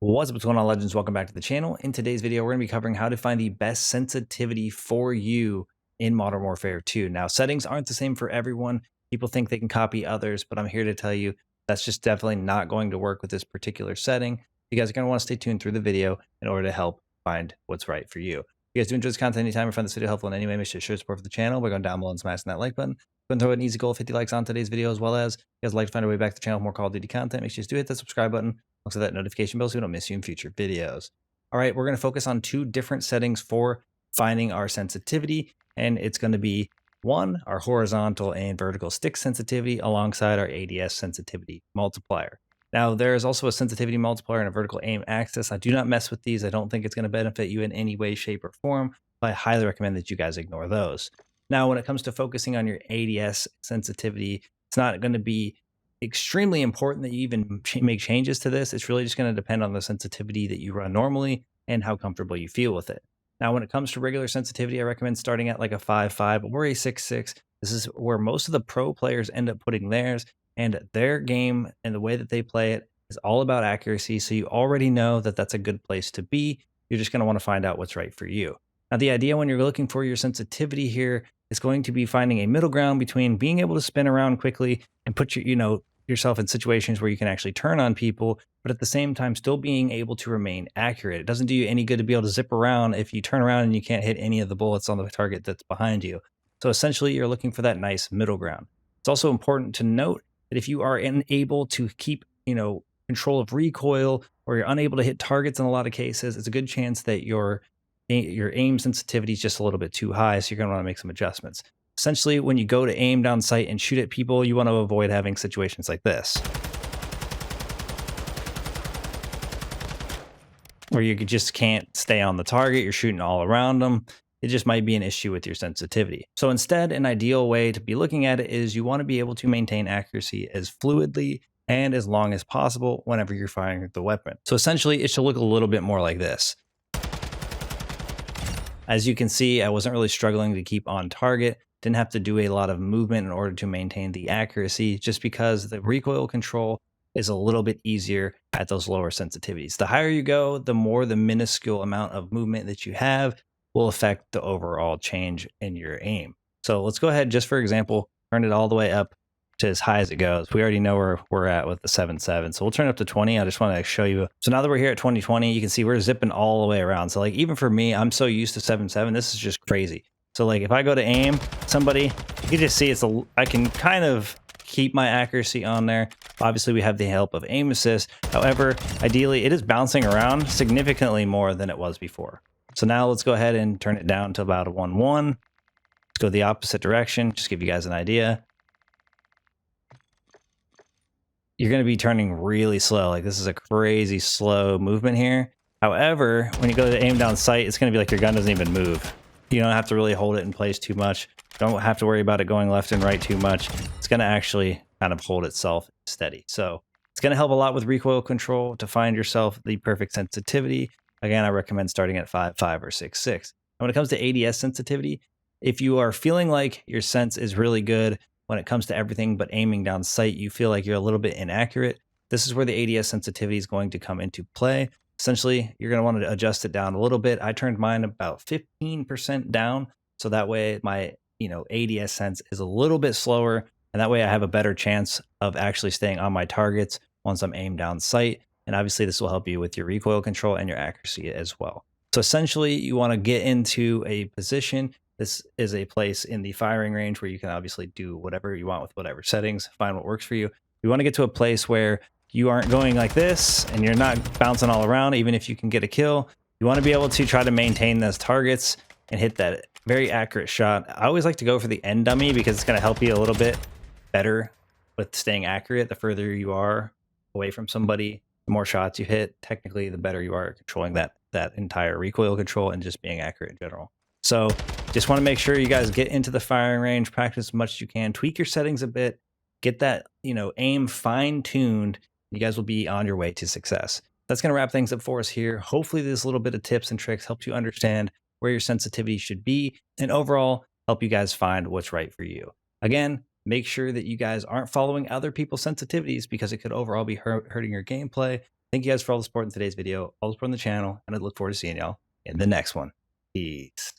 What's up, what's going on, legends? Welcome back to the channel. In today's video, we're going to be covering how to find the best sensitivity for you in Modern Warfare 2. Now, settings aren't the same for everyone. People think they can copy others, but I'm here to tell you that's just definitely not going to work with this particular setting. You guys are going to want to stay tuned through the video in order to help find what's right for you. If you guys do enjoy this content anytime and find this video helpful in any way, make sure to show support for the channel by going down below and smashing that like button. Go and throw an easy goal of 50 likes on today's video, as well as if you guys like to find a way back to the channel for more Call of Duty content, make sure you do hit that subscribe button. Also that notification bell so we don't miss you in future videos. All right, we're going to focus on two different settings for finding our sensitivity, and it's going to be one, our horizontal and vertical stick sensitivity alongside our ADS sensitivity multiplier. Now, there is also a sensitivity multiplier and a vertical aim axis. I do not mess with these. I don't think it's going to benefit you in any way, shape, or form, but I highly recommend that you guys ignore those. Now, when it comes to focusing on your ADS sensitivity, it's not going to be extremely important that you even make changes to this. It's really just going to depend on the sensitivity that you run normally and how comfortable you feel with it. Now, when it comes to regular sensitivity, I recommend starting at like a 5.5 or a 6.6. This is where most of the pro players end up putting theirs, and their game and the way that they play it is all about accuracy. So you already know that that's a good place to be. You're just going to want to find out what's right for you. Now, the idea when you're looking for your sensitivity here is going to be finding a middle ground between being able to spin around quickly and put yourself in situations where you can actually turn on people, but at the same time still being able to remain accurate. It doesn't do you any good to be able to zip around if you turn around and you can't hit any of the bullets on the target that's behind you. So essentially, you're looking for that nice middle ground. It's also important to note that if you are unable to keep, control of recoil, or you're unable to hit targets in a lot of cases, it's a good chance that your aim sensitivity is just a little bit too high, so you're going to want to make some adjustments. Essentially, when you go to aim down sight and shoot at people, you want to avoid having situations like this, where you just can't stay on the target, you're shooting all around them. It just might be an issue with your sensitivity. So instead, an ideal way to be looking at it is you want to be able to maintain accuracy as fluidly and as long as possible whenever you're firing the weapon. So essentially, it should look a little bit more like this. As you can see, I wasn't really struggling to keep on target. Didn't have to do a lot of movement in order to maintain the accuracy, just because the recoil control is a little bit easier at those lower sensitivities. The higher you go, the more the minuscule amount of movement that you have will affect the overall change in your aim. So let's go ahead, just for example, turn it all the way up to as high as it goes. We already know where we're at with the 7.7. So we'll turn it up to 20. I just want to show you. So now that we're here at 2020, you can see we're zipping all the way around. So like, even for me, I'm so used to 7.7. This is just crazy. So like if I go to aim somebody, you can just see I can kind of keep my accuracy on there. Obviously we have the help of aim assist. However, ideally it is bouncing around significantly more than it was before. So now let's go ahead and turn it down to about a 1.1. Let's go the opposite direction. Just give you guys an idea. You're going to be turning really slow. Like, this is a crazy slow movement here. However, when you go to aim down sight, it's going to be like your gun doesn't even move. You don't have to really hold it in place too much. Don't have to worry about it going left and right too much. It's going to actually kind of hold itself steady. So it's going to help a lot with recoil control to find yourself the perfect sensitivity. Again, I recommend starting at 5.5 or 6.6. And when it comes to ADS sensitivity, if you are feeling like your sense is really good when it comes to everything but aiming down sight, you feel like you're a little bit inaccurate, this is where the ADS sensitivity is going to come into play. Essentially, you're going to want to adjust it down a little bit. I turned mine about 15% down, so that way my ADS sense is a little bit slower, and that way I have a better chance of actually staying on my targets once I'm aimed down sight. And obviously this will help you with your recoil control and your accuracy as well. So essentially, you want to get into a position. This is a place in the firing range where you can obviously do whatever you want with whatever settings, find what works for you. You want to get to a place where you aren't going like this and you're not bouncing all around, even if you can get a kill. You want to be able to try to maintain those targets and hit that very accurate shot. I always like to go for the end dummy because it's going to help you a little bit better with staying accurate. The further you are away from somebody, the more shots you hit, technically, the better you are at controlling that entire recoil control and just being accurate in general. So just want to make sure you guys get into the firing range, practice as much as you can, tweak your settings a bit, get that, aim fine-tuned. You guys will be on your way to success. That's going to wrap things up for us here. Hopefully this little bit of tips and tricks helped you understand where your sensitivity should be and overall help you guys find what's right for you. Again, make sure that you guys aren't following other people's sensitivities because it could overall be hurting your gameplay. Thank you guys for all the support in today's video, all the support on the channel, and I look forward to seeing y'all in the next one. Peace.